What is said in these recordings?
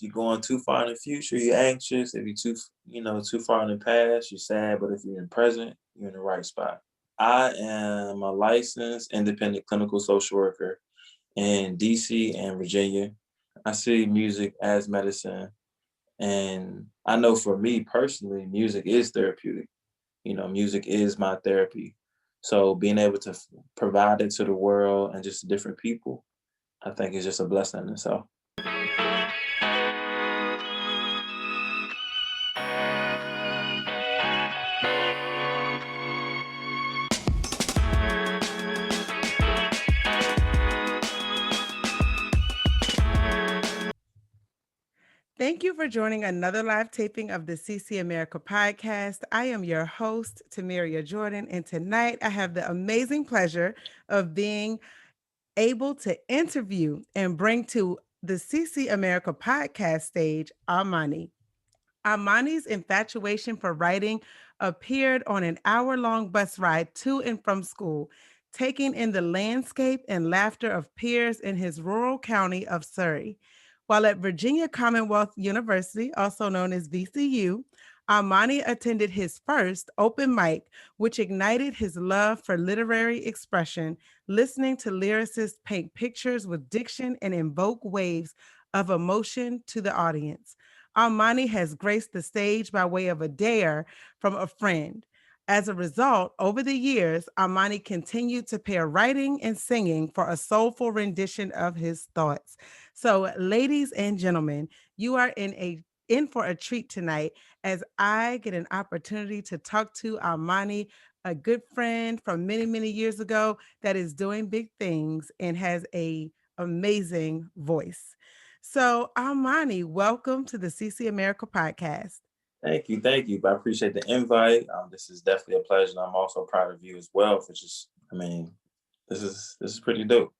you're going too far in the future, you're anxious. If you're too far in the past, you're sad. But if you're in the present, you're in the right spot. I am a licensed independent clinical social worker in DC and Virginia. I see music as medicine. And I know for me personally, music is therapeutic. Music is my therapy. So being able to provide it to the world and just different people, I think is just a blessing in itself. Thank you for joining another live taping of the CC America podcast. I am your host, Tamiria Jordan, and tonight I have the amazing pleasure of being able to interview and bring to the CC America podcast stage Ahmoni. Ahmoni's infatuation for writing appeared on an hour-long bus ride to and from school, taking in the landscape and laughter of peers in his rural county of Surrey. While at Virginia Commonwealth University, also known as VCU, Ahmoni attended his first open mic, which ignited his love for literary expression, listening to lyricists paint pictures with diction and invoke waves of emotion to the audience. Ahmoni has graced the stage by way of a dare from a friend. As a result, over the years, Ahmoni continued to pair writing and singing for a soulful rendition of his thoughts. So, ladies and gentlemen, you are in for a treat tonight as I get an opportunity to talk to Ahmoni, a good friend from many, many years ago that is doing big things and has a amazing voice. So, Ahmoni, welcome to the CC America podcast. Thank you, thank you. I appreciate the invite. This is definitely a pleasure. And I'm also proud of you as well for just. I mean, this is pretty dope.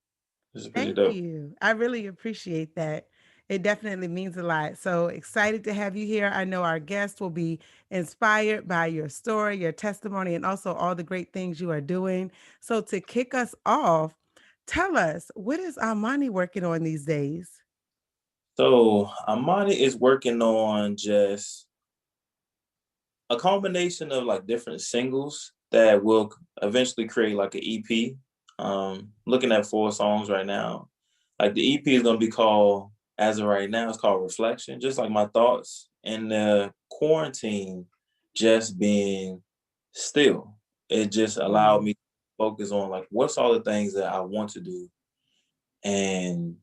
This is pretty Thank dope. you. I really appreciate that. It definitely means a lot. So excited to have you here. I know our guests will be inspired by your story, your testimony, and also all the great things you are doing. So, to kick us off, tell us, what is Ahmoni working on these days? So Amani is working on just a combination of like different singles that will eventually create like an EP. Looking at 4 songs right now. Like the EP is gonna be called, as of right now, it's called Reflection. Just like my thoughts in the quarantine, just being still. It just allowed Mm. me to focus on like what's all the things that I want to do, and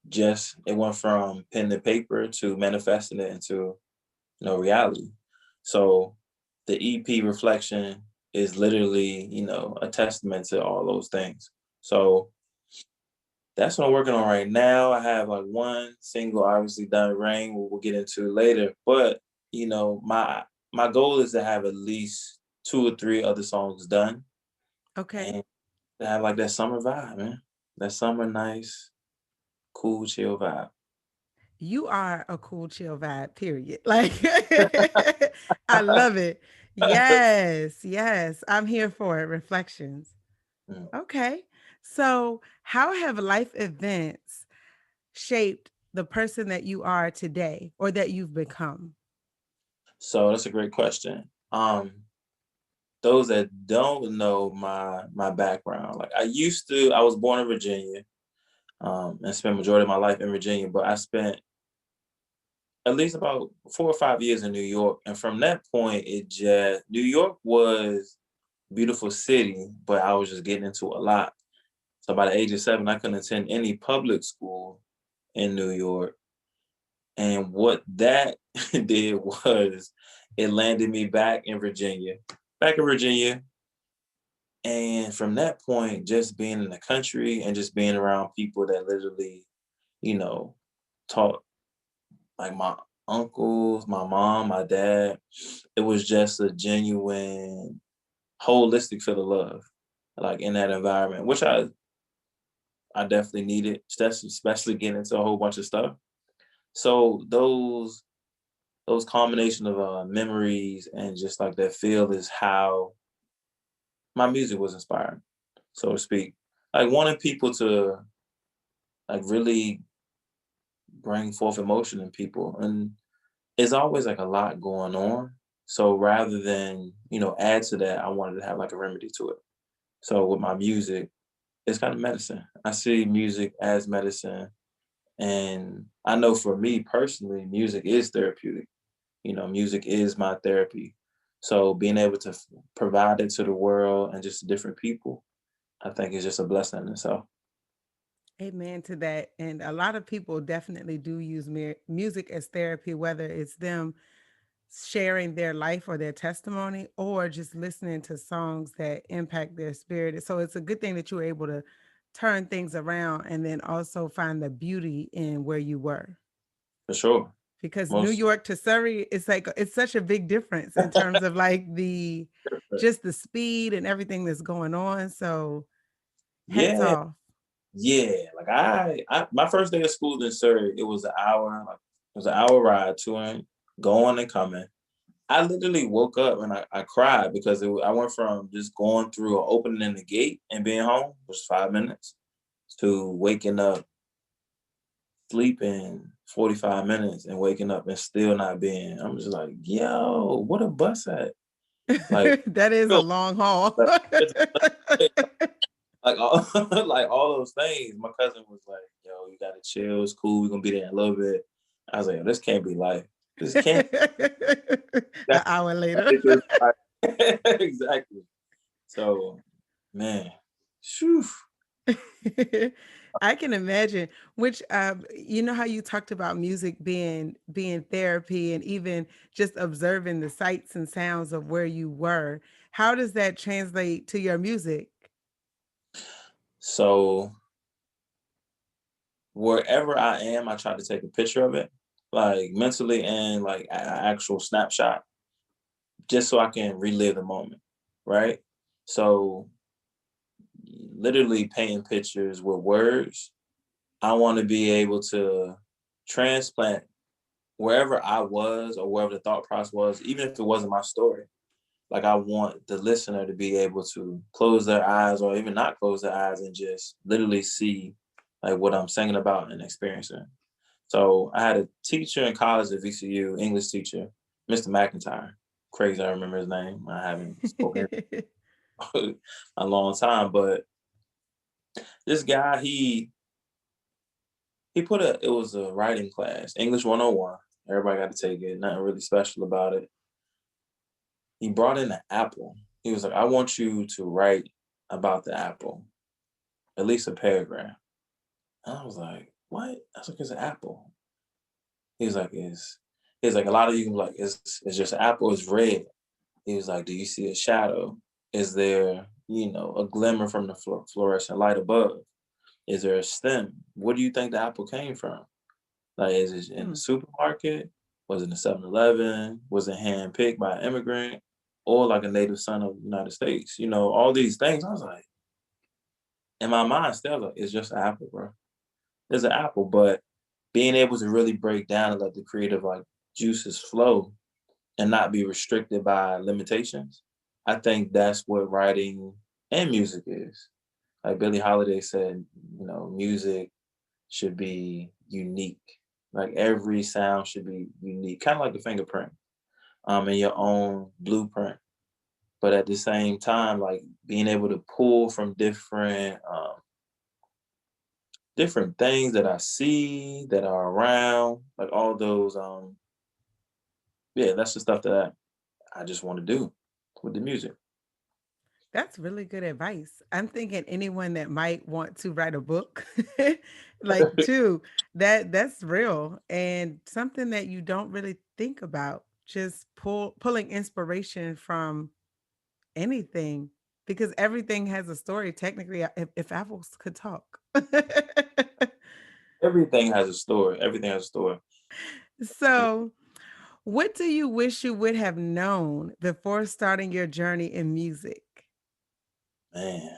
just it went from pen to paper to manifesting it into reality. So the EP Reflection is literally, a testament to all those things. So that's what I'm working on right now. I have like one single, obviously, done Rain, we'll get into later. But my goal is to have at least 2 or 3 other songs done Okay. and to have like that summer vibe, man. That summer nice, cool, chill vibe. You are a cool, chill vibe, period. Like, I love it. Yes, yes. I'm here for it. Reflections. Mm. Okay. So, how have life events shaped the person that you are today or that you've become? So that's a great question. Those that don't know my background, like I was born in Virginia, and spent majority of my life in Virginia, but I spent at least about 4 or 5 years in New York. And from that point, New York was a beautiful city, but I was just getting into a lot. So by the age of 7, I couldn't attend any public school in New York. And what that did was it landed me back in Virginia. And from that point, just being in the country and just being around people that literally, you know, taught, like my uncles, my mom, my dad, it was just a genuine, holistic feel of love, like in that environment, which I definitely needed, especially getting into a whole bunch of stuff. So those combination of memories and just like that feel is how my music was inspired, so to speak. Like wanting people to like really bring forth emotion in people. And it's always like a lot going on. So rather than, add to that, I wanted to have like a remedy to it. So with my music, it's kind of medicine. I see music as medicine. And I know for me personally, music is therapeutic. Music is my therapy. So being able to provide it to the world and just to different people, I think is just a blessing in itself. Amen to that. And a lot of people definitely do use music as therapy, whether it's them sharing their life or their testimony or just listening to songs that impact their spirit. So it's a good thing that you were able to turn things around and then also find the beauty in where you were. For sure. Because New Most York to Surrey, it's like it's such a big difference in terms of like the just the speed and everything that's going on. So hats yeah, off. yeah. Like I my first day of school in Surrey, it was an hour, like it was an hour ride to and going and coming. I literally woke up and I cried because I went from just going through or opening the gate and being home, which was 5 minutes, to waking up, sleeping 45 minutes and waking up and still not being. I'm just like, yo, what a bus at? Like, That is a yo, long haul. like, like all, like all those things. My cousin was like, yo, you gotta chill. It's cool. We're gonna be there in a little bit. I was like, yo, this can't be life. This can't. An hour later. Exactly. So, man, phew. I can imagine. Which you know how you talked about music being therapy and even just observing the sights and sounds of where you were. How does that translate to your music? So wherever I am, I try to take a picture of it, like mentally and like an actual snapshot, just so I can relive the moment, right? So literally painting pictures with words, I want to be able to transplant wherever I was or wherever the thought process was, even if it wasn't my story. Like I want the listener to be able to close their eyes or even not close their eyes and just literally see like what I'm singing about and experiencing. So I had a teacher in college at VCU, English teacher, Mr. McIntyre. Crazy, I remember his name. I haven't spoken a long time, but this guy, he put it was a writing class, English 101. Everybody got to take it. Nothing really special about it. He brought in an apple. He was like, I want you to write about the apple, at least a paragraph. And I was like, what? I was like, it's an apple. He was like, he's like, a lot of you can be like, it's just an apple, it's red. He was like, do you see a shadow? Is there, a glimmer from the fluorescent light above? Is there a stem? What do you think the apple came from? Like, is it in the Hmm. supermarket? Was it in the 7-Eleven? Was it handpicked by an immigrant? Or like a native son of the United States? All these things. I was like, in my mind, still, like, it's just an apple, bro. It's an apple. But being able to really break down and let the creative like juices flow and not be restricted by limitations, I think that's what writing and music is. Like Billie Holiday said, music should be unique. Like every sound should be unique, kind of like a fingerprint, in your own blueprint. But at the same time, like being able to pull from different things that I see that are around, like all those, yeah, that's the stuff that I just want to do with the music. That's really good advice. I'm thinking anyone that might want to write a book, like too, that's real and something that you don't really think about. Just pulling inspiration from anything because everything has a story. Technically, if apples could talk. Everything has a story. Everything has a story. So, what do you wish you would have known before starting your journey in music? Man,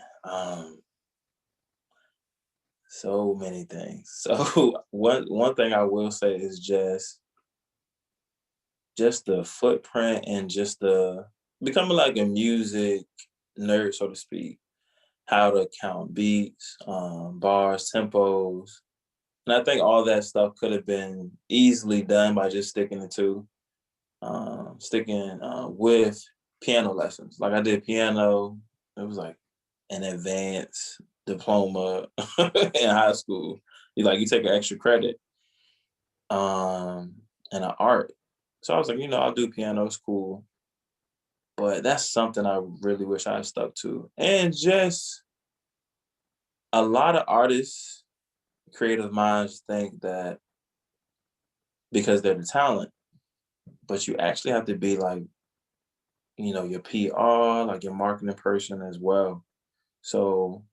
so many things. So one thing I will say is just the footprint and just the becoming like a music nerd, so to speak. How to count beats, bars, tempos, And I think all that stuff could have been easily done by just sticking with piano lessons. Like I did piano. It was like an advanced diploma in high school. You take an extra credit and an art. So I was like, I'll do piano school. But that's something I really wish I had stuck to. And just a lot of artists, creative minds think that because they're the talent, but you actually have to be like, your PR, like your marketing person as well. So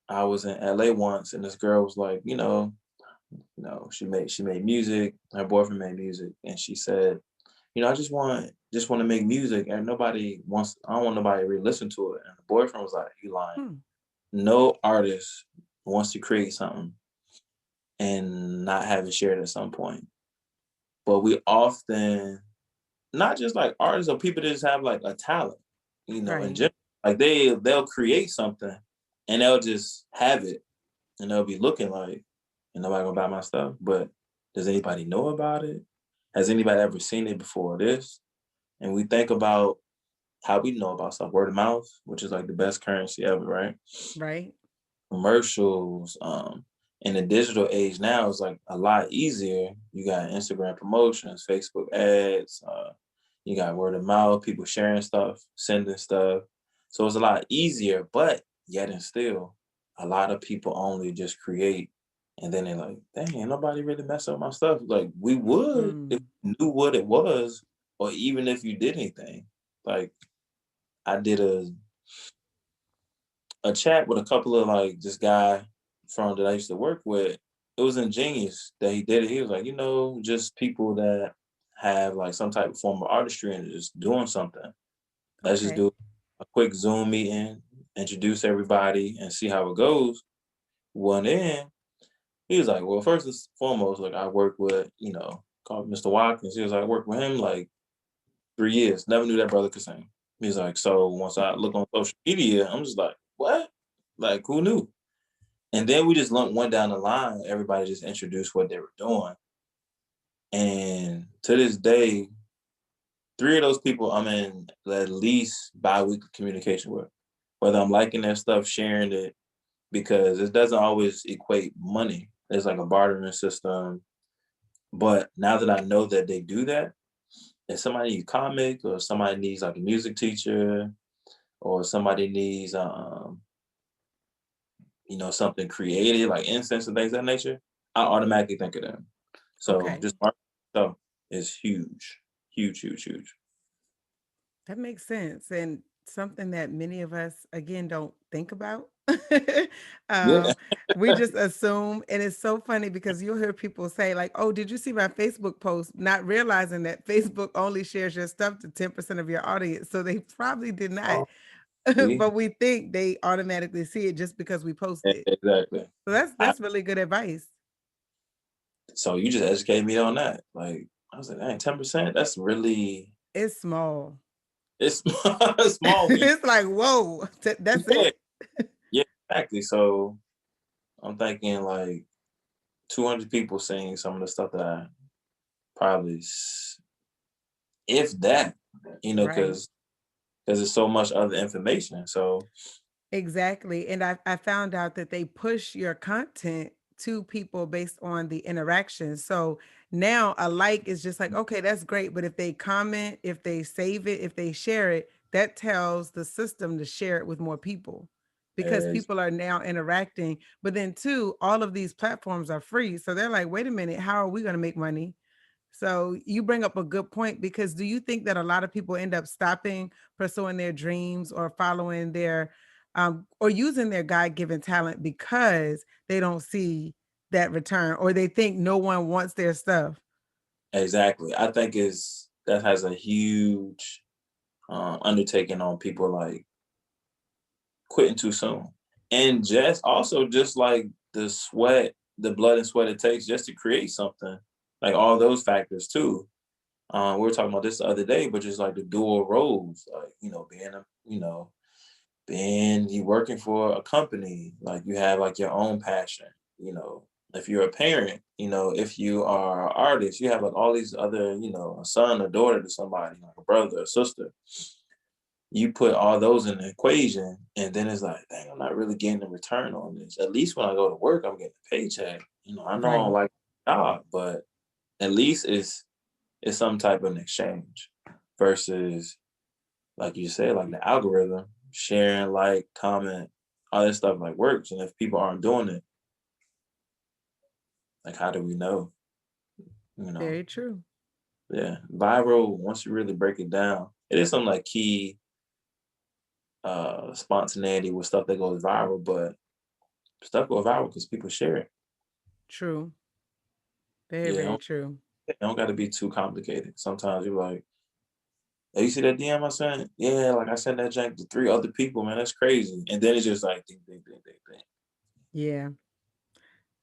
I was in LA once and this girl was like, she made music, her boyfriend made music, and she said, I just want to make music and I don't want nobody to really listen to it. And the boyfriend was like, you lying. Hmm. No artist wants to create something and not have it shared at some point. But we often, not just like artists or people that just have like a talent, in Right. general. Like they'll create something and they'll just have it and they'll be looking like, and nobody gonna buy my stuff. But does anybody know about it? Has anybody ever seen it before this? And we think about how we know about stuff, word of mouth, which is like the best currency ever, right? Right. Commercials, in the digital age now is like a lot easier. You got Instagram promotions, Facebook ads, you got word of mouth, people sharing stuff, sending stuff. So it's a lot easier, but yet and still, a lot of people only just create and then they're like, dang, ain't nobody really mess up my stuff. Like we would if Mm. we knew what it was, or even if you did anything. Like I did a chat with a couple of like this guy from that I used to work with. It was ingenious that he did it. He was like, just people that have like some type of form of artistry and just doing something. Let's just Okay. do a quick Zoom meeting, introduce everybody, and see how it goes. One in, he was like, well, first and foremost, like I work with, called Mr. Watkins. He was like, I worked with him like 3 years. Never knew that brother could sing. He's like, so once I look on social media, I'm just like, what? Like, who knew? And then we just went down the line. Everybody just introduced what they were doing. And to this day, three of those people I'm in at least bi-weekly communication with. Whether I'm liking their stuff, sharing it, because it doesn't always equate money. There's like a bartering system. But now that I know that they do that, if somebody needs a comic or somebody needs like a music teacher or somebody needs something creative like incense and things of that nature, I automatically think of them. So Okay. just marketing stuff is huge, huge, huge, huge. That makes sense. And something that many of us, again, don't think about. Yeah. um, we just assume. And it's so funny because you'll hear people say, like, oh, did you see my Facebook post? Not realizing that Facebook only shares your stuff to 10% of your audience. So they probably did not. Oh, see? But we think they automatically see it just because we post it. Exactly. So I, that's really good advice. so you just educated me on that. Like I was like, dang, 10%. That's really It's small. it's it's small when you It's like, whoa, that's yeah, it. yeah, exactly. So I'm thinking like 200 people seeing some of the stuff that I probably, if that, Right. because there's so much other information. So Exactly. And I found out that they push your content to people based on the interaction. So now a like is just like, okay, that's great. But if they comment, if they save it, if they share it, that tells the system to share it with more people because as people are now interacting. But then, too, all of these platforms are free. So they're like, wait a minute, how are we going to make money? So you bring up a good point because do you think that a lot of people end up stopping pursuing their dreams or following their or using their God-given talent because they don't see that return or they think no one wants their stuff? exactly. I think is that has a huge undertaking on people like quitting too soon, and just like the blood and sweat it takes just to create something, like all those factors too. We were talking about this the other day, but just like the dual roles, like being you working for a company, like you have like your own passion, if you're a parent, if you are an artist, you have like all these other, a son, a daughter to somebody, like a brother, a sister. You put all those in the equation, and then it's like, dang, I'm not really getting a return on this. At least when I go to work, I'm getting a paycheck. I know I don't Right. like the job, but at least it's some type of an exchange versus, like you said, like the algorithm, sharing, like, comment, all that stuff like works. And if people aren't doing it, like, how do we know? You know, Very true. yeah, viral. Once you really break it down, it is some like key spontaneity with stuff that goes viral, but stuff goes viral because people share it. True. Very, Yeah, very true. it don't got to be too complicated. Sometimes you're like, "Hey, you see that DM I sent? Yeah, like I sent that jank to 3 other people, man. That's crazy." And then it's just like, ding, ding, ding, ding, ding. Yeah.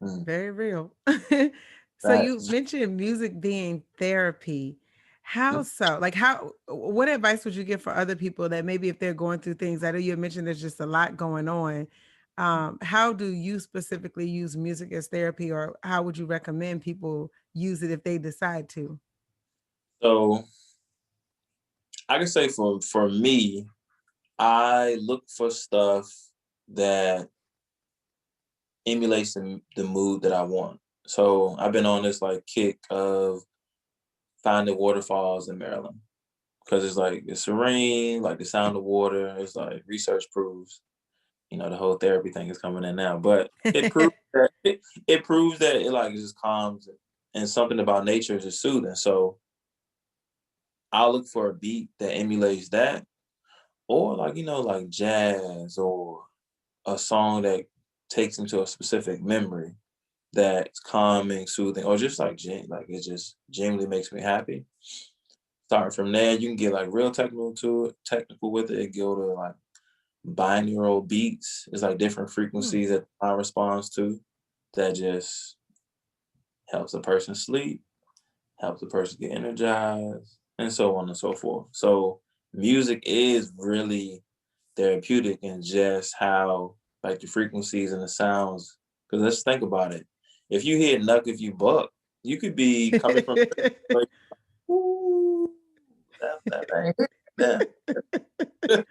Mm, Very real. So you facts. mentioned music being therapy. How so? Like what advice would you give for other people that maybe if they're going through things, I know you mentioned there's just a lot going on. How do you specifically use music as therapy, or how would you recommend people use it if they decide to? So I can say for me, I look for stuff that emulates the mood that I want. So I've been on this like kick of finding waterfalls in Maryland because it's like it's serene, like the sound of water. It's like research proves, the whole therapy thing is coming in now, but it proves that it proves that it like just calms it, and something about nature is just soothing. So I'll look for a beat that emulates that, or like like jazz or a song that takes me to a specific memory that's calming, soothing, or just like like it just genuinely makes me happy. Starting from there, you can get like real technical with it. Go to like binaural beats. It's like different Hmm. frequencies that the mind responds to that just helps a person sleep, helps the person get energized, and so on and so forth. So music is really therapeutic in just how like the frequencies and the sounds. Because let's think about it. If you hear "Nuck If You Buck," you could be coming from like, "Ooh, that thing." Yeah.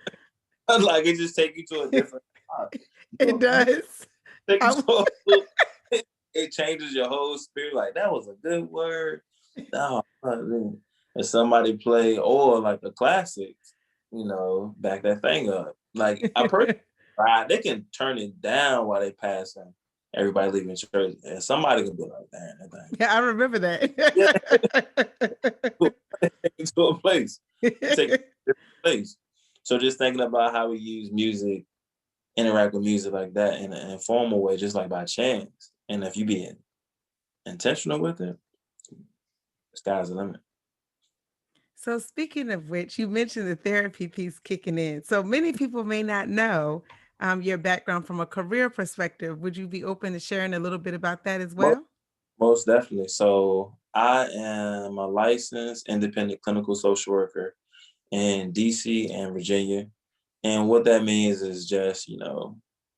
Like it just take you to a different spot. It does. Take you I'm to it changes your whole spirit. Like that was a good word. No, and somebody play or like the classics, back that thing up. Like a person, right? They can turn it down while they passing. Everybody leaving church, and somebody can be like, "Damn, that thing." Yeah, I remember Yeah, that. take you to a place. It take you to a different place. So just thinking about how we use music, interact with music like that in an informal way, just like by chance. And if you be intentional with it, sky's the limit. So, speaking of which, you mentioned the therapy piece kicking in. So, many people may not know your background from a career perspective. Would you be open to sharing a little bit about that as Most, well? most definitely. So I am a licensed independent clinical social worker in DC and Virginia. And what that means is just,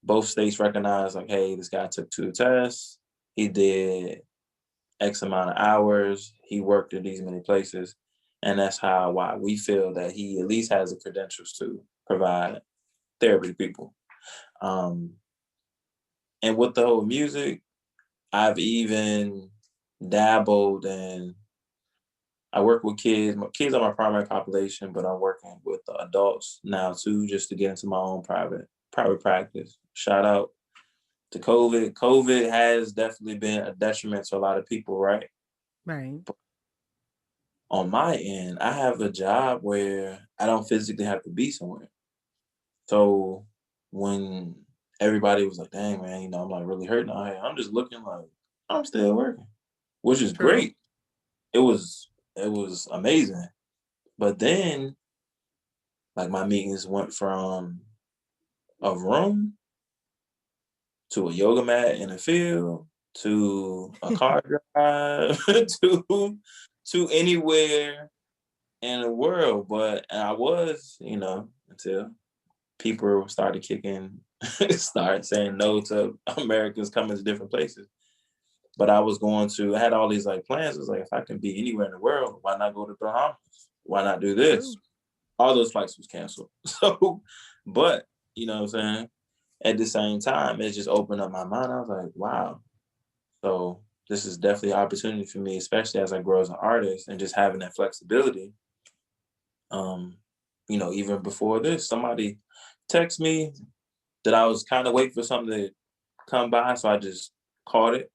both states recognize like, hey, this guy took 2 tests, he did X amount of hours, he worked in these many places. And that's why we feel that he at least has the credentials to provide therapy to people. Um, and with the whole music, I've even dabbled in. I work with kids. My kids are my primary population, but I'm working with adults now too, just to get into my own private practice. Shout out to COVID. COVID has definitely been a detriment to a lot of people, right? Right. But on my end, I have a job where I don't physically have to be somewhere. So when everybody was like, "Dang man, I'm like really hurting out here," I'm just looking like I'm still working, which is True. great. It was amazing. But then like my meetings went from a room to a yoga mat in a field to a car drive to anywhere in the world. But I was, until people started kicking, start saying no to Americans coming to different places. But I had all these like plans. It's like, if I can be anywhere in the world, why not go to Bahamas? Why not do this? True. All those flights was canceled. So, but you know what I'm saying? At the same time, it just opened up my mind. I was like, wow. So this is definitely an opportunity for me, especially as I grow as an artist and just having that flexibility. Um, even before this, somebody texted me that I was kind of waiting for something to come by. So I just caught it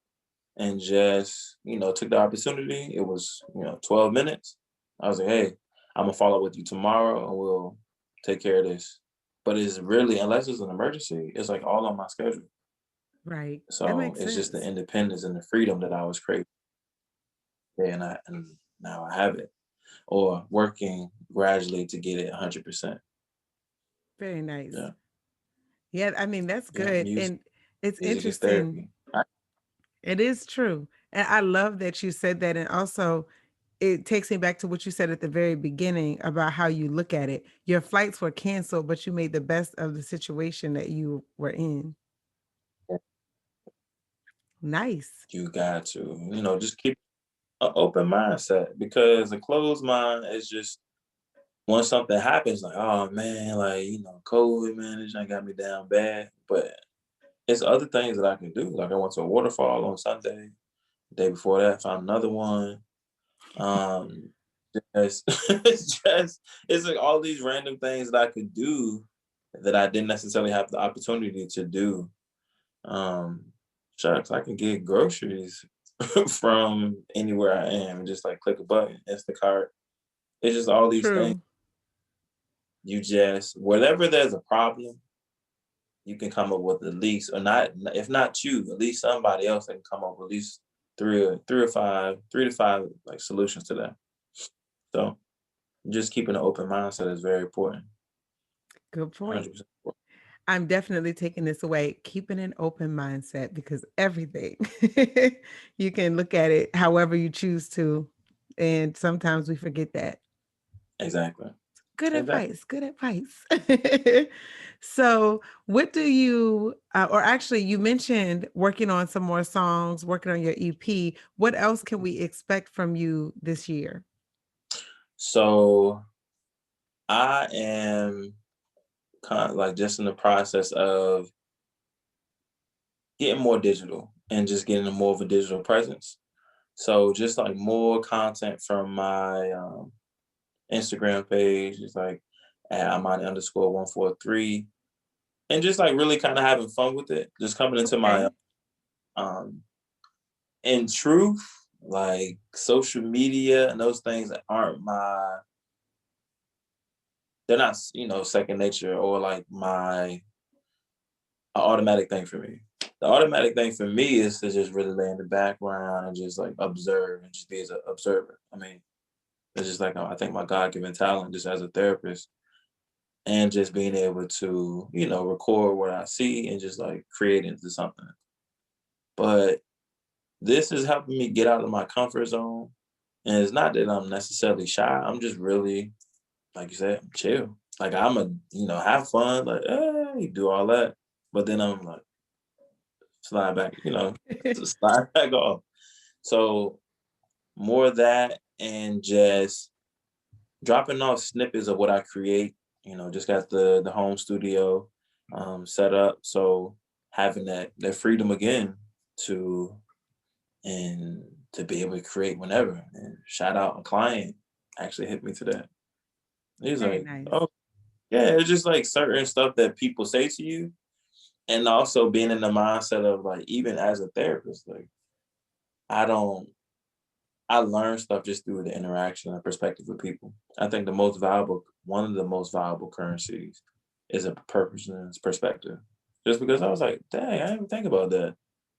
and just, took the opportunity. It was, 12 minutes. I was like, hey, I'm gonna follow up with you tomorrow and we'll take care of this. But it's really, unless it's an emergency, it's like all on my schedule. Right. That So makes it's just the sense. independence and the freedom that I was craving. And now I have it. Or working gradually to get it 100%. Very nice. Yeah. Yeah, I mean, that's Yeah. good. And it's Music is interesting. therapy. It is true. And I love that you said that. And also, it takes me back to what you said at the very beginning about how you look at it. Your flights were canceled, but you made the best of the situation that you were in. Nice. You got to, just keep an open mindset, because a closed mind is just, once something happens, like, oh man, like, COVID, man, this ain't got me down bad. But it's other things that I can do. Like, I went to a waterfall on Sunday. The day before that, found another one. Um, it's like all these random things that I could do that I didn't necessarily have the opportunity to do. Um, Shucks, I can get groceries from anywhere I am and just like click a button, Instacart. It's just all these things. True. You just, whenever there's a problem, you can come up with at least, or not, if not you, at least somebody else that can come up with at least three to five like solutions to that. So just keeping an open mindset is very important. Good point. 100%. I'm definitely taking this away, keeping an open mindset because everything you can look at it however you choose to. And sometimes we forget that. Exactly. Good Exactly. advice. Good advice. So, what do you, or actually, you mentioned working on some more songs, working on your EP. What else can we expect from you this year? So I am kind of like just in the process of getting more digital and just getting more of a digital presence. So just like more content from my Instagram page, just like at Ahmoni underscore 143, and just like really kind of having fun with it. Just coming into my Okay. um in truth, like social media and those things aren't my, they're not, second nature or like my automatic thing for me. The automatic thing for me is to just really lay in the background and just like observe and just be as an observer. I mean, it's just like, I think my God given talent just as a therapist, and just being able to, record what I see and just like create into something. But this is helping me get out of my comfort zone. And it's not that I'm necessarily shy. I'm just really, like you said, chill. Like I'm a, have fun, like, hey, do all that. But then I'm like, slide back, just slide back off. So more of that, and just dropping off snippets of what I create. Just got the home studio set up. So having that freedom again to, and to be able to create whenever. And shout out a client actually hit me to that. He's Very like, nice. oh yeah, it's just like certain stuff that people say to you. And also being in the mindset of like, even as a therapist, like I don't I learn stuff just through the interaction and perspective with people. I think one of the most valuable currencies is a person's perspective. Just because I was like, dang, I didn't even think about that.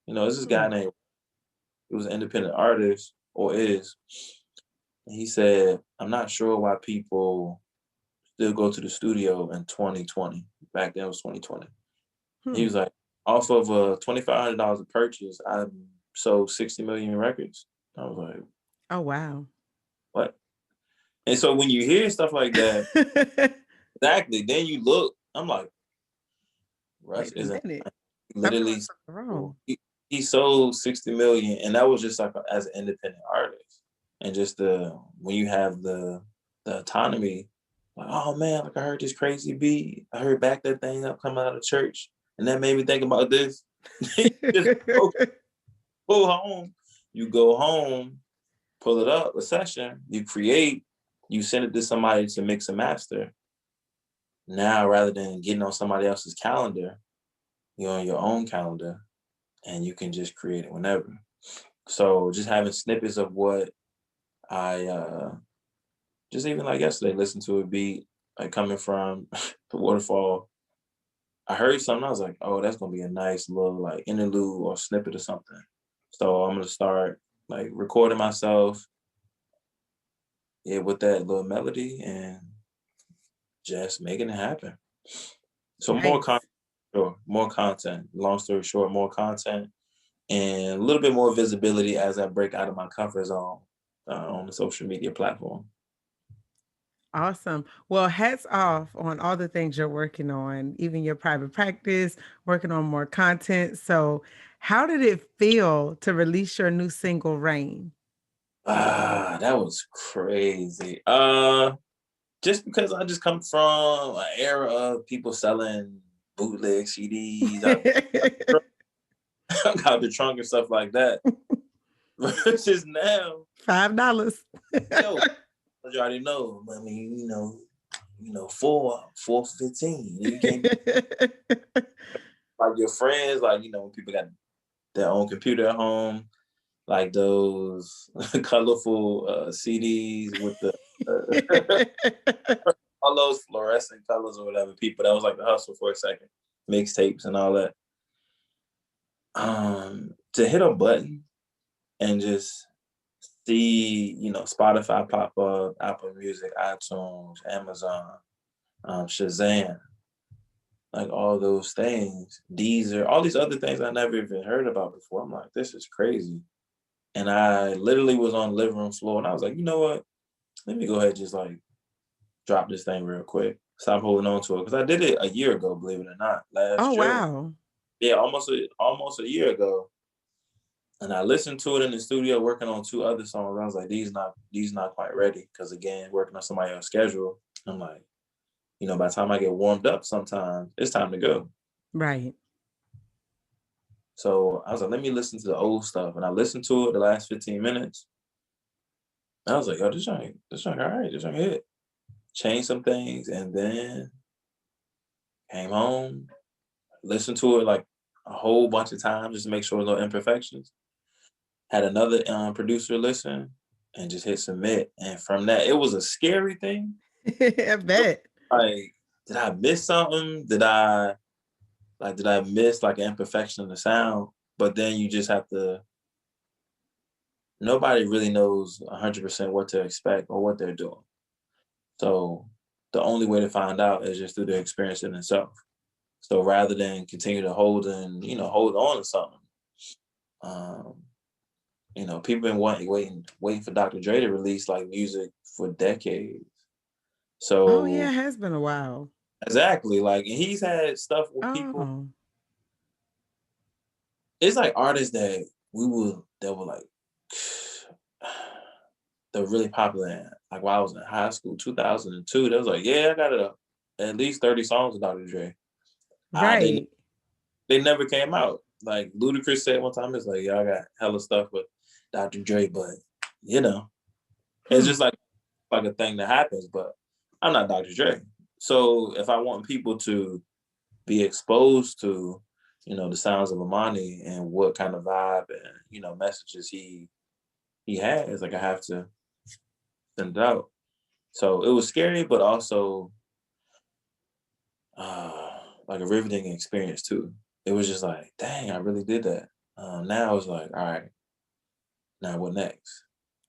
There's this guy Hmm. named, he was an independent artist, or is, and he said, I'm not sure why people still go to the studio in 2020. Back then it was 2020. He Hmm. was like, off of a $2,500 of purchase, I sold 60 million records. I was like, Oh, wow. what? And so when you hear stuff like that, exactly, then you look, I'm like, Russ Wait a isn't minute. I'm doing literally, something wrong. he sold 60 million, and that was just like as an independent artist. And just the when you have the autonomy, like, oh man, like I heard this crazy beat, I heard back that thing up coming out of church, and that made me think about this. Just go home. You go home, pull it up, a session, you create, you send it to somebody to mix and master. Now, rather than getting on somebody else's calendar, you're on your own calendar and you can just create it whenever. So just having snippets of what I just even like yesterday, listen to a beat like coming from the waterfall. I heard something, I was like, oh, that's gonna be a nice little like interlude or snippet or something. So I'm gonna start like recording myself, yeah, with that little melody and just making it happen. So more Nice. content, sure, more content. Long story short, more content and a little bit more visibility as I break out of my comfort zone on the social media platform. Awesome. Well, hats off on all the things you're working on, even your private practice, working on more content. So, how did it feel to release your new single, Rain? That was crazy. Just because I just come from an era of people selling bootleg CDs out, out the trunk and stuff like that, versus now, $5. yo, you already know. I mean, four for 15. You can't be like your friends, like when people got their own computer at home, like those colorful CDs with the all those fluorescent colors or whatever. People that was like the hustle for a second, mixtapes and all that. To hit a button and just see, Spotify pop up, Apple Music, iTunes, Amazon, Shazam, like all those things. These are all these other things I never even heard about before. I'm like, this is crazy. And I literally was on the living room floor and I was like, you know what? Let me go ahead and just like drop this thing real quick. Stop holding on to it. Because I did it a year ago, believe it or not, Oh, last June. wow. Yeah, almost a year ago. And I listened to it in the studio working on two other songs. I was like, these not quite ready. Cause again, working on somebody else's schedule. I'm like, by the time I get warmed up sometimes, it's time to go. Right. So I was like, let me listen to the old stuff. And I listened to it the last 15 minutes. I was like, yo, this joint, all right, this joint hit. Changed some things and then came home, listened to it like a whole bunch of times just to make sure no imperfections. Had another producer listen and just hit submit. And from that, it was a scary thing. I bet. Like, did I miss something? Did I miss like an imperfection in the sound? But then you just have to, nobody really knows 100% what to expect or what they're doing. So the only way to find out is just through the experience in itself. So rather than continue to hold on to something, um, people been waiting for Dr. Dre to release like music for decades. Oh, yeah, So it has been a while. exactly, like, and he's had stuff with people. Oh. It's like artists that were like they're really popular. Like while I was in high school, 2002, they was like, yeah, I got at least 30 songs with Dr. Dre. They Right. they never came out. Like Ludacris said one time, it's like, yeah, I got hella stuff with Dr. Dre, but you know, it's Hmm. just like a thing that happens. But I'm not Dr. Dre, so if I want people to be exposed to, the sounds of Ahmoni and what kind of vibe and messages he has, like I have to send it out. So it was scary, but also like a riveting experience too. It was just like, dang, I really did that. Now it's like, all right, now what next?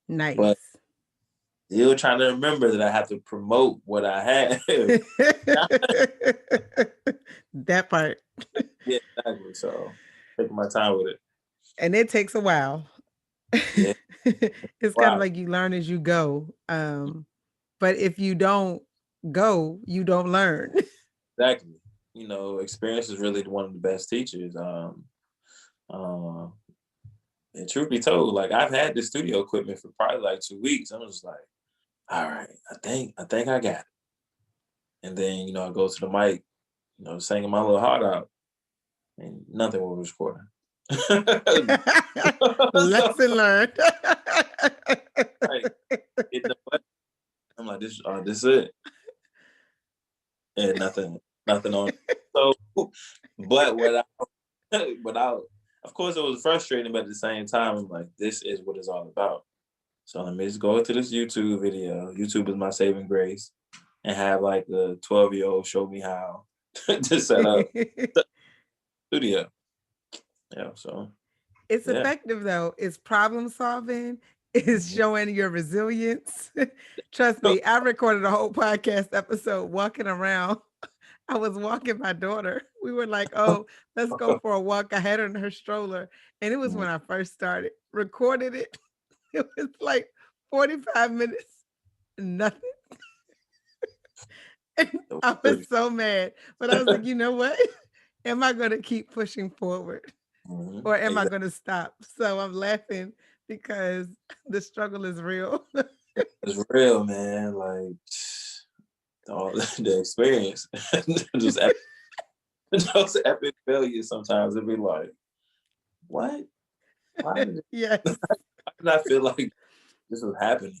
But Nice. still trying to remember that I have to promote what I have. That part. Yeah, exactly. So taking my time with it. And it takes a while. Yeah, It's kind of wow, like you learn as you go. But if you don't go, you don't learn. exactly. Experience is really one of the best teachers. Uh, and truth be told, like I've had the studio equipment for probably like 2 weeks. I'm just like, all right, I think I got it. And then I go to the mic, singing my little heart out, and nothing was recording. So Lesson learned. like, hit the button. I'm like, this it, and nothing on it. So, but without, of course, it was frustrating, but at the same time, I'm like, this is what it's all about. So let me just go to this YouTube video. YouTube is my saving grace, and have like a 12-year-old show me how to set up the studio. Yeah. So It's yeah. effective though. It's problem solving. It's showing your resilience. Trust me, I recorded a whole podcast episode walking around. I was walking my daughter. We were like, oh, let's go for a walk. I had her in her stroller. And it was when I first started. Recorded it. It was like 45 minutes, nothing. And I was so mad. But I was like, you know what? Am I going to keep pushing forward or am I Exactly. going to stop? So I'm laughing because the struggle is real. It's real, man. Like all the experience, just those epic failures. Sometimes it'd be like, what? Why did, Yes. why did I feel like this was happening?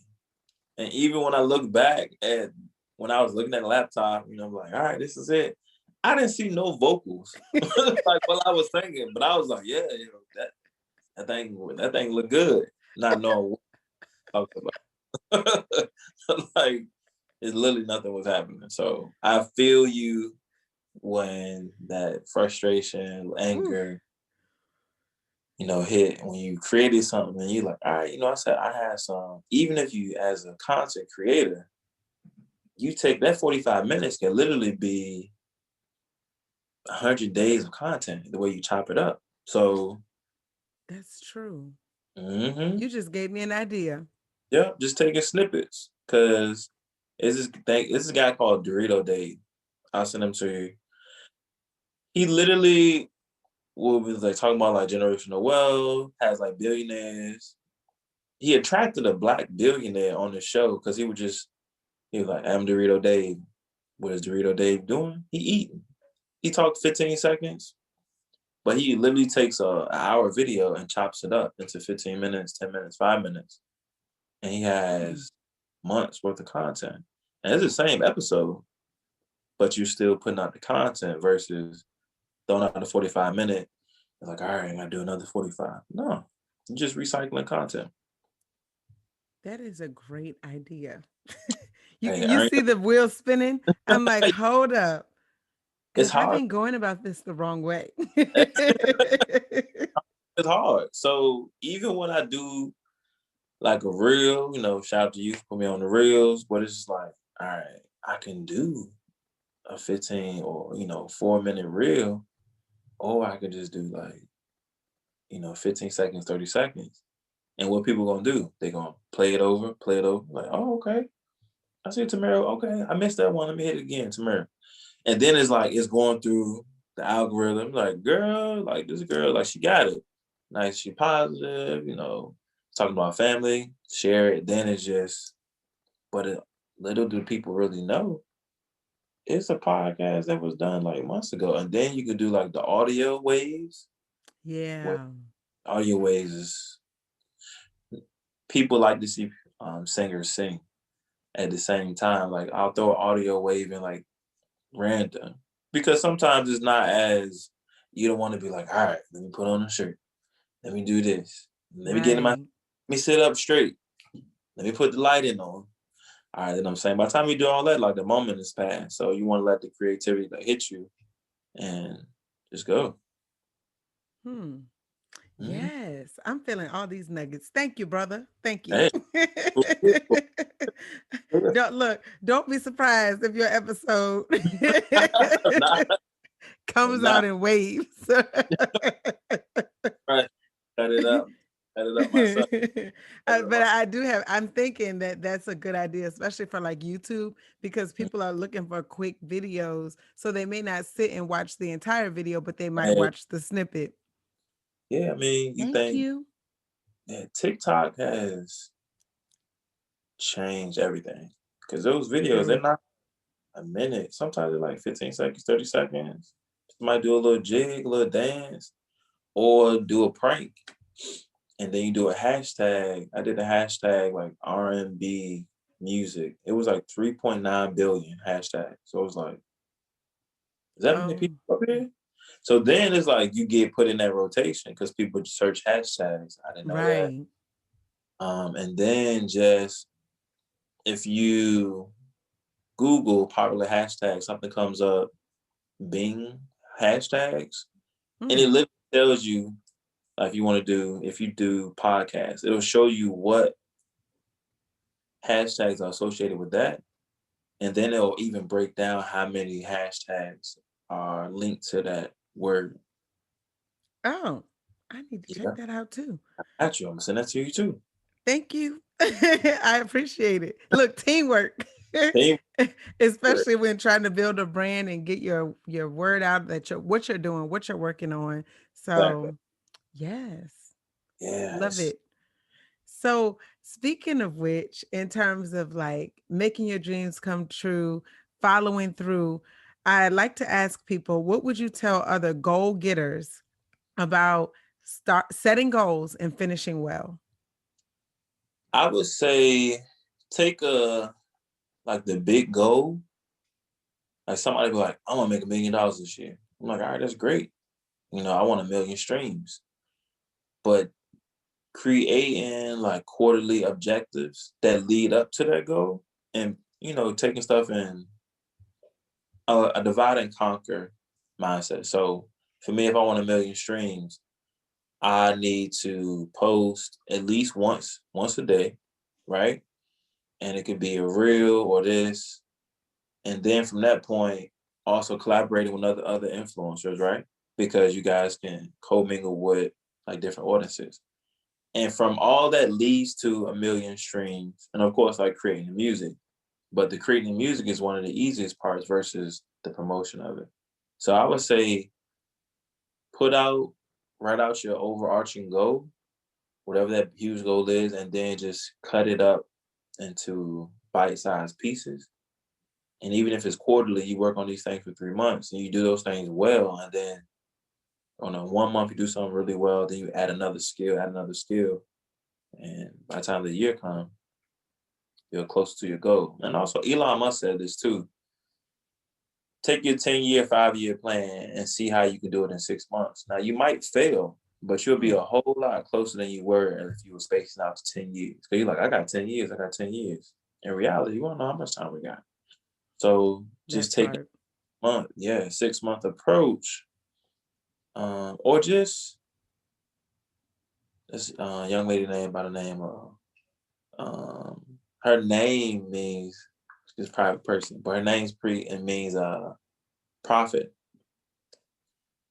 And even when I look back at when I was looking at the laptop, I'm like, all right, this is it. I didn't see no vocals like while I was singing, but I was like, yeah, that thing looked good. Not knowing what I talked about. Like it's literally nothing was happening. So I feel you when that frustration, Ooh, anger, hit when you created something and you're like, all right, I said I had some, even if you as a content creator, you take that 45 minutes can literally be 100 days of content the way you chop it up. So, that's true. hmm You just gave me an idea. yeah, just taking snippets because it's this guy called Dorito Dave. I'll send him to you. He literally was like talking about like generational wealth, has like billionaires. He attracted a black billionaire on the show because he was like, I'm Dorito Dave. What is Dorito Dave doing? He eating. He talked 15 seconds, but he literally takes an hour video and chops it up into 15 minutes, 10 minutes, 5 minutes. And he Hmm. has months worth of content. And it's the same episode, but you're still putting out the content versus throwing out the 45 minute. It's like, all right, I gotta do another 45. No, you're just recycling content. That is a great idea. you Hey, you see the wheel spinning? I'm like, hold up. it's Because I've hard. been going about this the wrong way. It's hard. So even when I do like a reel, shout out to you for putting me on the reels, but it's just like, all right, I can do a 15 or 4 minute reel, or I could just do like 15 seconds, 30 seconds. And what people gonna do? They gonna play it over, like, oh, okay. I see Tamara, okay, I missed that one. Let me hit it again, Tamara. And then it's like it's going through the algorithm, like, girl, like this girl, like she got it. Nice, she positive, talking about family, share it. Then it's just, but little do people really know it's a podcast that was done like months ago. And then you could do like the audio waves. Where Yeah. audio waves is people like to see singers sing at the same time. Like I'll throw an audio wave in like random because sometimes it's not as you don't want to be like, all right, let me put on a shirt, let me do this, let me get in my, let Right. me sit up straight, let me put the lighting on. All right, then I'm saying by the time you do all that, like the moment is past. So you want to let the creativity like hit you and just go. Hmm. Mhm. Yes. I'm feeling all these nuggets. Thank you, brother. Thank you. Hey, Don't be surprised if your episode not, comes out not in waves. right. Cut it up myself. Cut it up But myself. I do have, I'm thinking that that's a good idea, especially for like YouTube, because people are looking for quick videos. So they may not sit and watch the entire video, but they might Hey, watch the snippet. Yeah, I mean, you Thank think you. that TikTok has changed everything because those videos, they're True. not a minute. Sometimes they're like 15 seconds, 30 seconds. Might do a little jig, a little dance, or do a prank. And then you do a hashtag. I did a hashtag like R&B music. It was like 3.9 billion hashtags. So it was like, is that many Oh, people up here? So then it's like you get put in that rotation because people search hashtags. I didn't know that. right. And then just if you Google popular hashtags, something comes up, Bing hashtags, and it Mm. literally tells you if you want to do, if you do podcasts, it'll show you what hashtags are associated with that. And then it'll even break down how many hashtags are linked to that word. Oh, I need to check Yeah, that out too. got you. I'm gonna send that to you too. Thank you. I appreciate it. Look, teamwork. Same word. Especially when trying to build a brand and get your word out that you're what you're doing, what you're working on. Exactly. So, yes. Yeah, Love it's it. So, speaking of which, in terms of like making your dreams come true, following through, I'd like to ask people, what would you tell other goal getters about start setting goals and finishing well? I would say take a like the big goal. Like somebody be like, I want to make $1 million this year. I'm like, all right, that's great. I want 1 million streams. But creating like quarterly objectives that lead up to that goal and taking stuff in a divide and conquer mindset. So for me, if I want 1 million streams, I need to post at least once a day, right? And it could be a reel or this. And then from that point, also collaborating with other influencers, right? Because you guys can co-mingle with like different audiences. And from all that leads to 1 million streams, and of course, like creating the music. But the creating the music is one of the easiest parts versus the promotion of it. So I would say put out, write out your overarching goal, whatever that huge goal is, and then just cut it up into bite-sized pieces. And even if it's quarterly, you work on these things for 3 months and you do those things well. And then on a 1 month, you do something really well, then you add another skill. And by the time the year comes, you're closer to your goal. And also, Elon Musk said this too. Take your 10-year, 5-year plan and see how you can do it in 6 months. Now, you might fail, but you'll be Mm, a whole lot closer than you were if you were spacing out to 10 years. Because you're like, I got 10 years, I got 10 years. In reality, you won't know how much time we got. So just that take part. a month, 6 month approach. Or just this young lady name by the name of her name means she's a private person, but her name's pre and means prophet.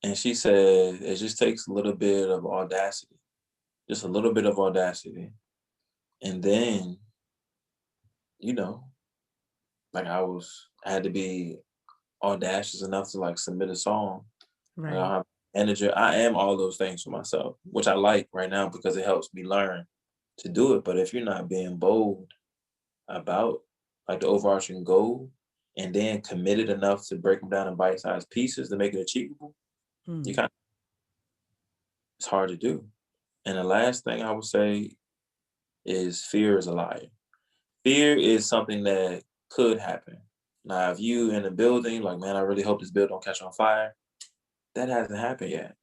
And she said it just takes a little bit of audacity, just a little bit of audacity. And then, you know, like I had to be audacious enough to like submit a song. Like I Right. have energy. I am all those things for myself, which I like right now because it helps me learn to do it. But if you're not being bold about like the overarching goal and then committed enough to break them down in bite-sized pieces to make it achievable, you Mm, kind of it's hard to do. And the last thing I would say is fear is a liar. Fear is something that could happen. Now, if you in a building, like, man, I really hope this building don't catch on fire, that hasn't happened yet.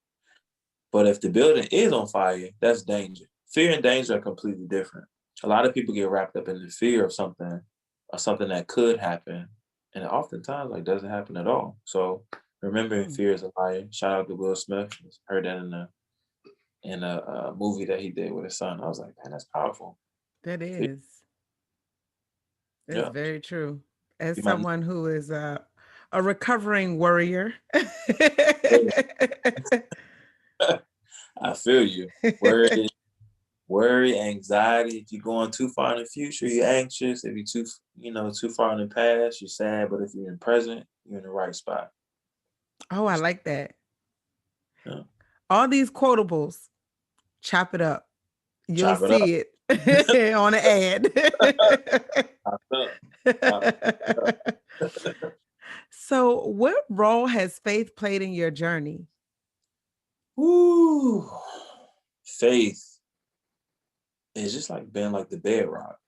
But if the building is on fire, that's danger. Fear and danger are completely different. A lot of people get wrapped up in the fear of something that could happen, and oftentimes like doesn't happen at all. So remembering mm, fear is a liar. Shout out to Will Smith. Heard that in a movie that he did with his son. I was like, man, that's powerful. that Fear- is. It's Yeah, very true. As you might. someone who is a recovering worrier. I feel you. Worry, worry, anxiety. If you're going too far in the future, you're anxious. If you're too far in the past, you're sad. But if you're in the present, you're in the right spot. Oh, I like that. Yeah. All these quotables, chop it up. You'll Chop it up. see it on an ad. Chop it up. Chop it up. So, what role has faith played in your journey? Woo. Faith is just like being like the bedrock,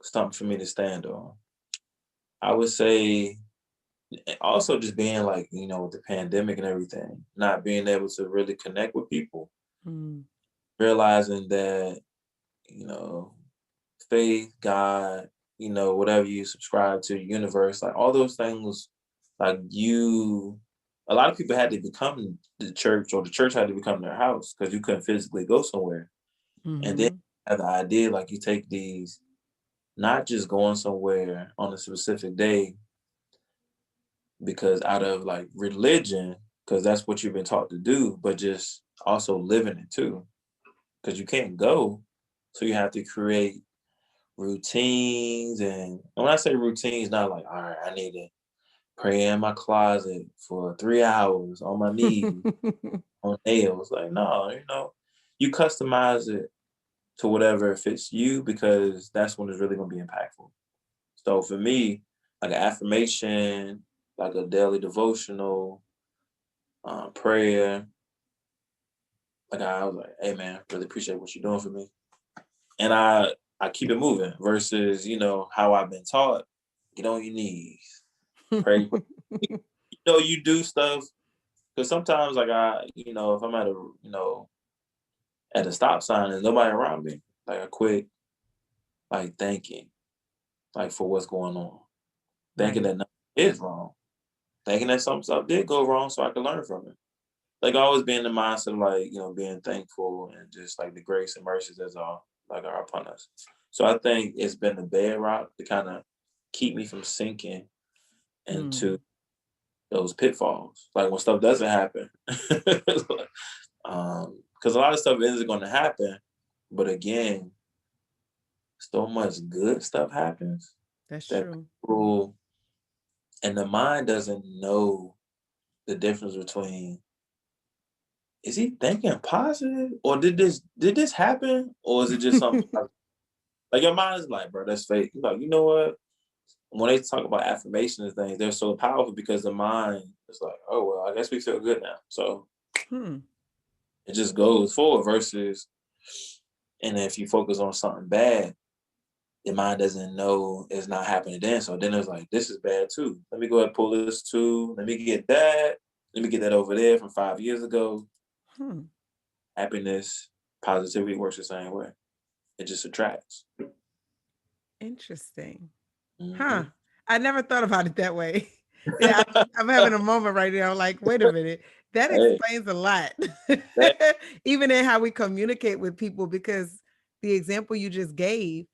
something for me to stand on. I would say also just being like, with the pandemic and everything, not being able to really connect with people, Mm, realizing that, you know, faith, God, whatever you subscribe to, universe, like all those things, like a lot of people had to become the church, or the church had to become their house because you couldn't physically go somewhere. And then mhm. have the idea, like you take these, not just going somewhere on a specific day, because out of like religion, because that's what you've been taught to do, but just also living it too, because you can't go. So you have to create routines. And when I say routines, not like, all right, I need to pray in my closet for 3 hours on my knees, on nails. Like, no, you customize it to whatever fits you, because that's when it's really going to be impactful. So for me, like an affirmation, like a daily devotional, prayer, like I was like, hey man, really appreciate what you're doing for me. And I keep it moving versus, how I've been taught, get on your knees, pray. You do stuff, because sometimes like if I'm at a stop sign and nobody around me, like I quit like thinking like for what's going on, thinking Right. that nothing is wrong, thinking that some stuff did go wrong so I can learn from it. Like always being in the mindset of like, being thankful and just like the grace and mercies that's all like are upon us. So I think it's been the bedrock to kind of keep me from sinking into Mm. those pitfalls. Like when stuff doesn't happen. Because a lot of stuff isn't going to happen. But again, so much good stuff happens That's that true. people, and the mind doesn't know the difference between, is he thinking positive, or did this happen, or is it just something like your mind is like, bro, that's fake. You're like, you know what? When they talk about affirmations and things, they're so powerful because the mind is like, oh well, I guess we feel good now. So Hmm. it just goes forward versus, and if you focus on something bad, your mind doesn't know it's not happening then. So then it's like, this is bad too. Let me go ahead and pull this too. Let me get that. Let me get that over there from 5 years ago. Hmm. Happiness, positivity works the same way. It just attracts. Interesting. Huh. Hmm. I never thought about it that way. Yeah, I'm having a moment right now. Like, wait a minute. That Hey, explains a lot. that Even in how we communicate with people, because the example you just gave,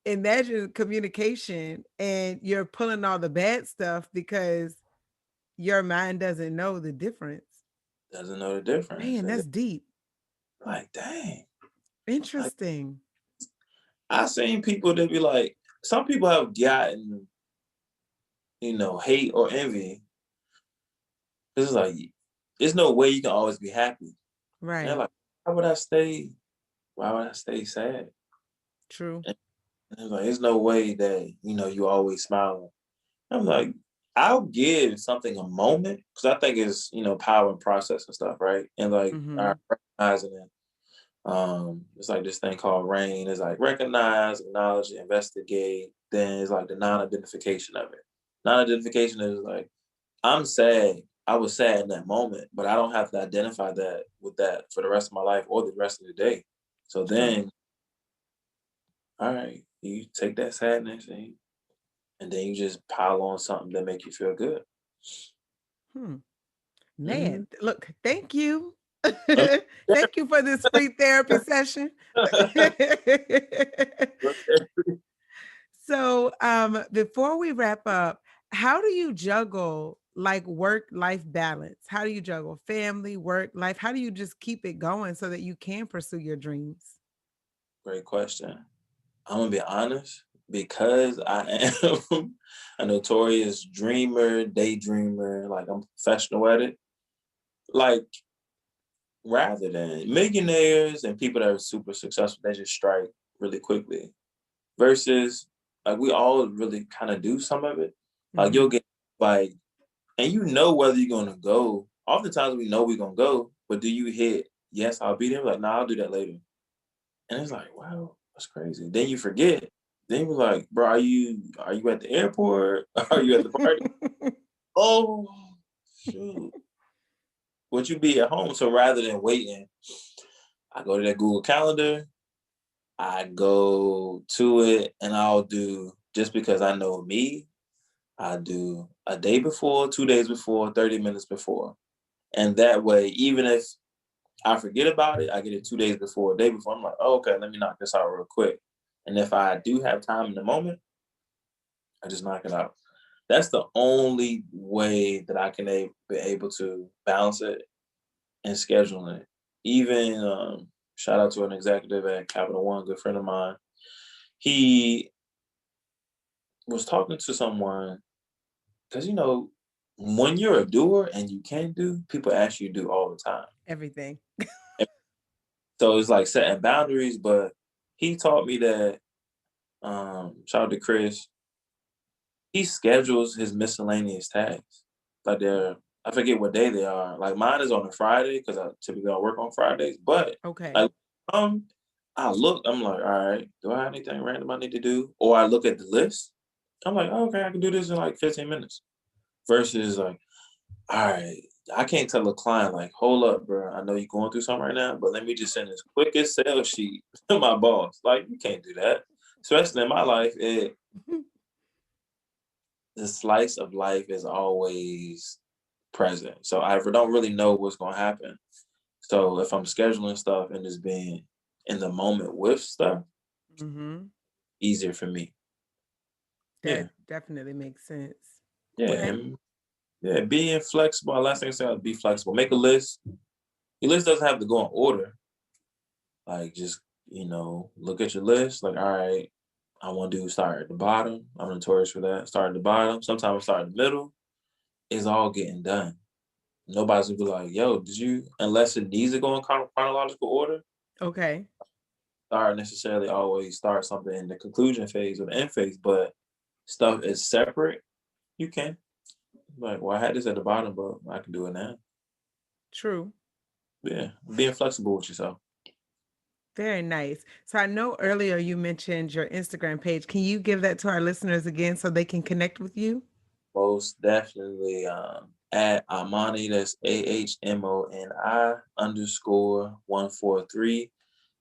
imagine communication and you're pulling all the bad stuff because your mind doesn't know the difference. doesn't know the difference. Man, And that's it's deep. like, dang. Like Interesting. I seen people that be like, some people have gotten, hate or envy. It's like, there's no way you can always be happy. And they're Right. like, why would I stay? Why would I stay sad? True. And it's like, there's no way that, you always smiling. I'm like, I'll give something a moment because I think it's, power and process and stuff, right? And like, Hmm. recognizing it. It's like this thing called RAIN. It's like recognize, acknowledge, investigate. Then it's like the non-identification of it. Non-identification is like, I'm sad. I was sad in that moment, but I don't have to identify that with that for the rest of my life or the rest of the day. So True. then, all right, you take that sadness and then you just pile on something that make you feel good. Hmm. Man, Mm-hmm. look, thank you. Thank you for this free therapy session. So, before we wrap up, how do you juggle like work life balance? How do you juggle family, work life? How do you just keep it going so that you can pursue your dreams? Great question. I'm gonna be honest, because I am a notorious dreamer, daydreamer, like I'm professional at it. Like rather than millionaires and people that are super successful, they just strike really quickly. Versus like we all really kind of do some of it. Like Mhm. you'll get like, and you know whether you're gonna go. Oftentimes we know we're gonna go, but do you hit yes, I'll be there? Like, nah, I'll do that later. And it's like, wow, that's crazy. Then you forget. Then you're like, bro, are you at the airport? Are you at the party? Oh shoot. Would you be at home? So rather than waiting, I go to that Google Calendar, I go to it, and I'll do just because I know me, I do a day before, 2 days before, 30 minutes before. And that way, even if I forget about it, I get it 2 days before, a day before. I'm like, oh, okay, let me knock this out real quick. And if I do have time in the moment, I just knock it out. That's the only way that I can be able to balance it and scheduling it. Even shout out to an executive at Capital One, good friend of mine. He was talking to someone because when you're a doer and you can do, people ask you to do all the time. Everything. And so it's like setting boundaries. But he taught me that. Shout out to Chris. He schedules his miscellaneous tasks. Like I forget what day they are. Like mine is on a Friday because I typically I work on Fridays. But Okay. like I look, I'm like, all right, do I have anything random I need to do? Or I look at the list. I'm like, oh, okay, I can do this in like 15 minutes. Versus like, all right, I can't tell a client like, hold up, bro. I know you're going through something right now, but let me just send this quickest sales sheet to my boss. Like, you can't do that. Especially in my life, the slice of life is always present. So I don't really know what's gonna happen. So if I'm scheduling stuff and just being in the moment with stuff, Mhm. easier for me. Yeah. That definitely makes sense. Yeah. Okay. And yeah, being flexible. Last thing I said, be flexible. Make a list. Your list doesn't have to go in order. Like just, look at your list. Like, all right, I want to do start at the bottom. I'm notorious for that. Start at the bottom. Sometimes I start in the middle. It's all getting done. Nobody's gonna be like, yo, did you, unless it needs to go in chronological order, Okay. start necessarily always start something in the conclusion phase or the end phase, but stuff is separate, you can. Like, well, I had this at the bottom, but I can do it now. True. Yeah, being flexible with yourself. Very nice. So I know earlier you mentioned your Instagram page. Can you give that to our listeners again so they can connect with you? Most definitely at Ahmoni, that's AHMONI_143.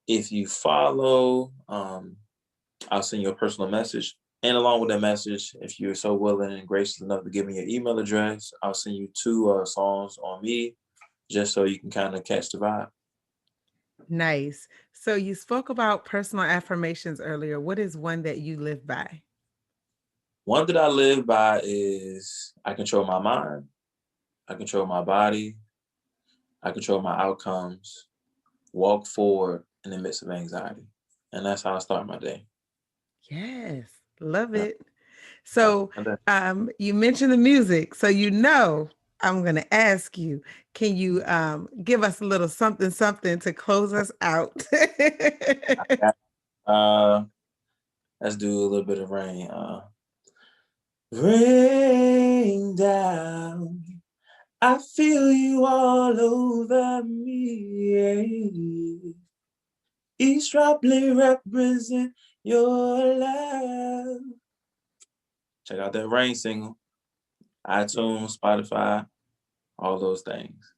If you follow, I'll send you a personal message. And along with that message, if you're so willing and gracious enough to give me your email address, I'll send you two songs on me just so you can kind of catch the vibe. Nice. So you spoke about personal affirmations earlier. What is one that you live by? One that I live by is I control my mind, I control my body, I control my outcomes, walk forward in the midst of anxiety. And that's how I start my day. Yes, love Yeah. it. So, And then you mentioned the music, so I'm going to ask you, can you give us a little something, something to close us out? uh, let's do a little bit of rain. Rain down. I feel you all over me. Each droplet represent your love. Check out that Rain single. iTunes, Spotify, all those things.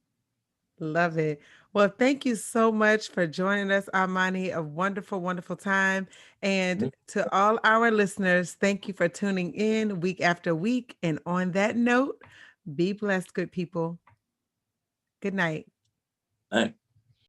Love it. Well, thank you so much for joining us, Armani. A wonderful, wonderful time. And Mhm. to all our listeners, thank you for tuning in week after week. And on that note, be blessed, good people. Good night. Thanks.